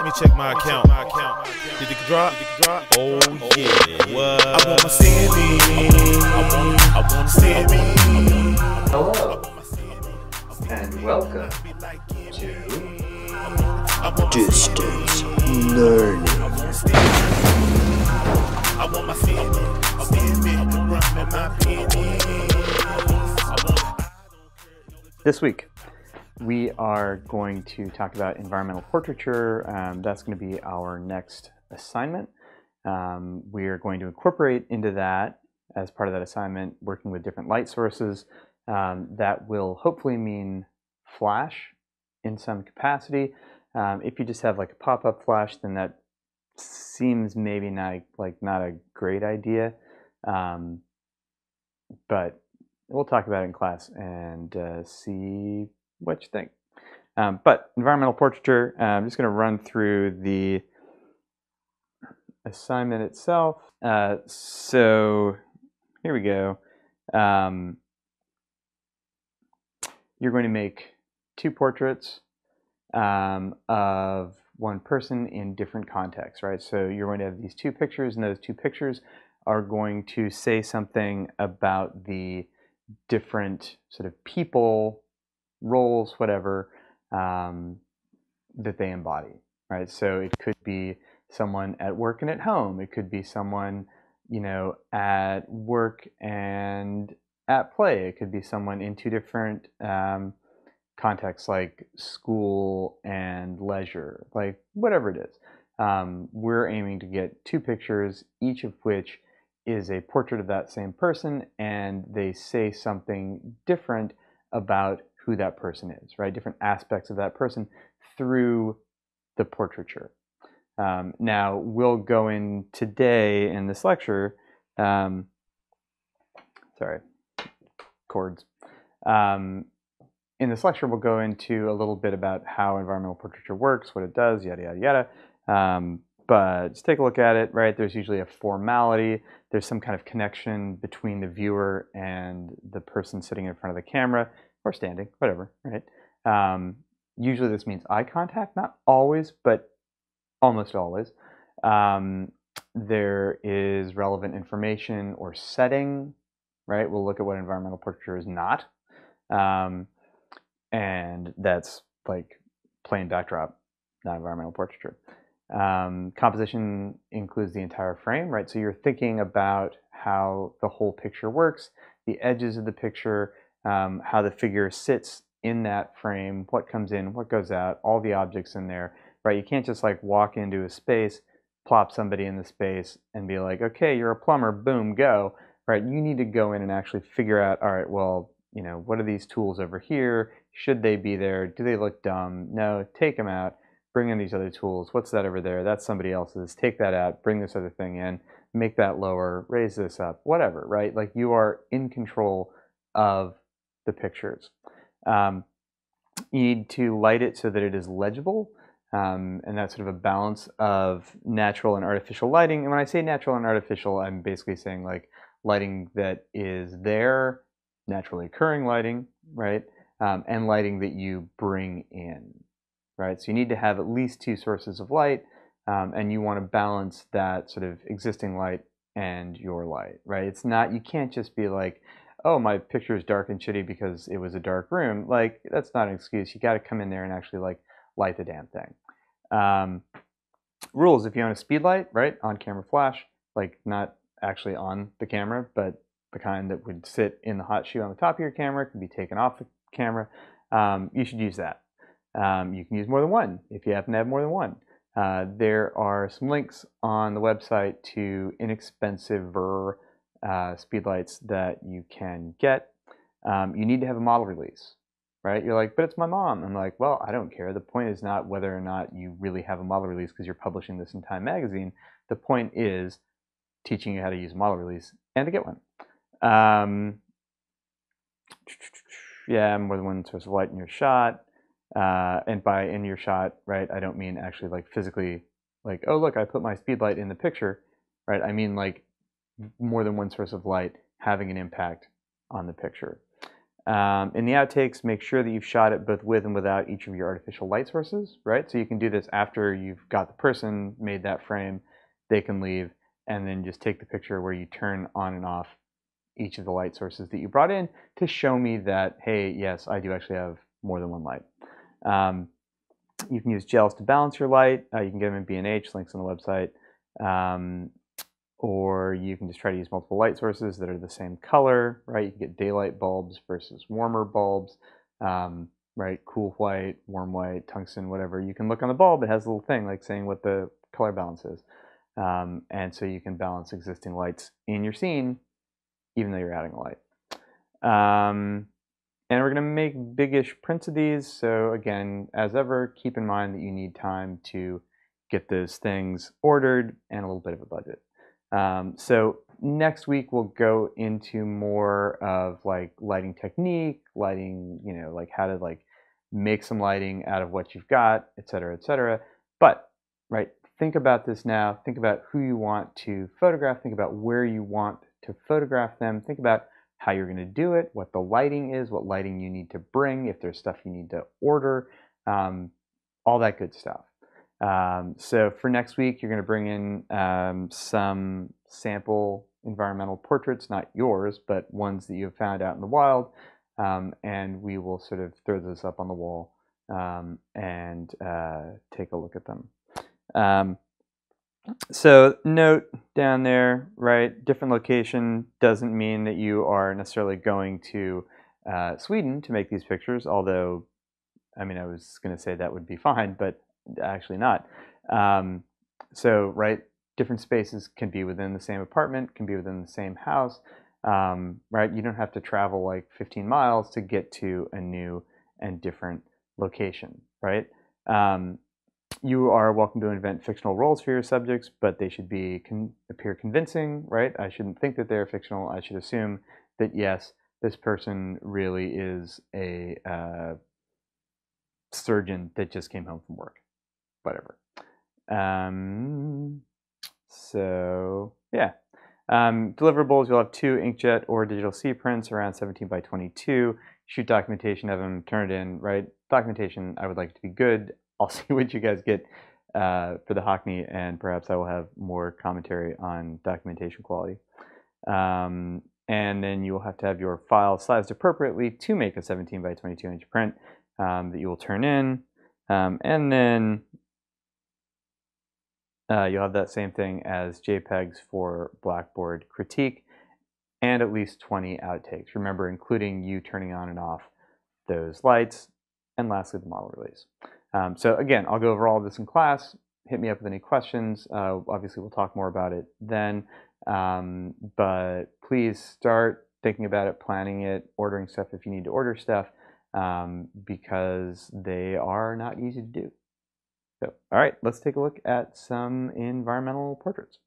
Let me check my account. Did it drop? Oh yeah. What? I want my Sammy. I want Sammy. Hello, and welcome to Distance Learning. I want my Sammy. This week, we are going to talk about environmental portraiture. That's going to be our next assignment. We are going to incorporate into that, as part of that assignment, working with different light sources. That will hopefully mean flash in some capacity. If you just have like a pop-up flash, then that seems maybe not a great idea. But we'll talk about it in class and see what you think. But environmental portraiture, I'm just going to run through the assignment itself. So here we go. You're going to make two portraits of one person in different contexts, right? So you're going to have these two pictures, and those two pictures are going to say something about the different sort of people, roles, whatever, that they embody, right? So it could be someone at work and at home. It could be someone, at work and at play. It could be someone in two different contexts, like school and leisure, like whatever it is. We're aiming to get two pictures, each of which is a portrait of that same person, and they say something different about who that person is, right? Different aspects of that person through the portraiture. Now, we'll go in today in this lecture, sorry, chords. In this lecture, we'll go into a little bit about how environmental portraiture works, what it does, yada, yada, yada. But just take a look at it, right? There's usually a formality. There's some kind of connection between the viewer and the person sitting in front of the camera, or standing, whatever, right? Usually this means eye contact, not always, but almost always. There is relevant information or setting, right? We'll look at what environmental portraiture is not. And that's like plain backdrop, not environmental portraiture. Composition includes the entire frame, right? So you're thinking about how the whole picture works, the edges of the picture, how the figure sits in that frame, what comes in, what goes out, all the objects in there, right? You can't just like walk into a space, plop somebody in the space and be like, okay, you're a plumber, boom, go, right? You need to go in and actually figure out, all right, well, what are these tools over here? Should they be there? Do they look dumb? No, take them out. Bring in these other tools. What's that over there? That's somebody else's. Take that out. Bring this other thing in. Make that lower. Raise this up. Whatever, right? Like you are in control of the pictures. You need to light it so that it is legible. And that's sort of a balance of natural and artificial lighting. And when I say natural and artificial, I'm basically saying like lighting that is there, naturally occurring lighting, right? And lighting that you bring in. Right, so you need to have at least two sources of light, and you want to balance that sort of existing light and your light, right? It's not, you can't just be like, oh, my picture is dark and shitty because it was a dark room. Like, that's not an excuse. You got to come in there and actually like light the damn thing. Rules: if you own a speed light, right, on camera flash, like not actually on the camera, but the kind that would sit in the hot shoe on the top of your camera, can be taken off the camera, you should use that. You can use more than one if you happen to have more than one. There are some links on the website to inexpensive speedlights that you can get. You need to have a model release, right? You're like, but it's my mom. I'm like, well, I don't care. The point is not whether or not you really have a model release because you're publishing this in Time Magazine. The point is teaching you how to use a model release and to get one. Yeah, more than one source of light in your shot. And by in your shot, right, I don't mean actually like physically like, oh, look, I put my speed light in the picture, right? I mean like more than one source of light having an impact on the picture. In the outtakes, make sure that you've shot it both with and without each of your artificial light sources, right? So you can do this after you've got the person, made that frame, they can leave, and then just take the picture where you turn on and off each of the light sources that you brought in to show me that, hey, yes, I do actually have more than one light. You can use gels to balance your light. You can get them in B&H, links on the website. Or you can just try to use multiple light sources that are the same color, right? You can get daylight bulbs versus warmer bulbs, right? Cool white, warm white, tungsten, whatever. You can look on the bulb. It has a little thing like saying what the color balance is. And so you can balance existing lights in your scene, even though you're adding a light. And we're going to make big-ish prints of these. So again, as ever, keep in mind that you need time to get those things ordered and a little bit of a budget. So next week we'll go into more of like lighting technique, lighting, you know, like how to like make some lighting out of what you've got, et cetera, et cetera. But, right, think about this now. Think about who you want to photograph. Think about where you want to photograph them. Think about how you're going to do it, what the lighting is, what lighting you need to bring, if there's stuff you need to order, all that good stuff. So for next week, you're going to bring in some sample environmental portraits, not yours, but ones that you've found out in the wild, and we will sort of throw those up on the wall and take a look at them. So note down there, right, different location doesn't mean that you are necessarily going to Sweden to make these pictures, although, I mean, I was going to say that would be fine, but actually not. So, right, different spaces can be within the same apartment, can be within the same house, right? You don't have to travel like 15 miles to get to a new and different location, right? You are welcome to invent fictional roles for your subjects, but they should appear convincing, right? I shouldn't think that they're fictional. I should assume that, yes, this person really is a surgeon that just came home from work, whatever. So, yeah. Deliverables, you'll have 2 inkjet or digital C prints around 17 by 22. Shoot documentation of them, turn it in, right? Documentation, I would like it to be good. I'll see what you guys get for the Hockney, and perhaps I will have more commentary on documentation quality. And then you will have to have your file sized appropriately to make a 17 by 22 inch print that you will turn in. And then you'll have that same thing as JPEGs for Blackboard critique, and at least 20 outtakes. Remember, including you turning on and off those lights, and lastly, the model release. So again, I'll go over all of this in class. Hit me up with any questions. Obviously, we'll talk more about it then. But please start thinking about it, planning it, ordering stuff if you need to order stuff, because they are not easy to do. So, all right, let's take a look at some environmental portraits.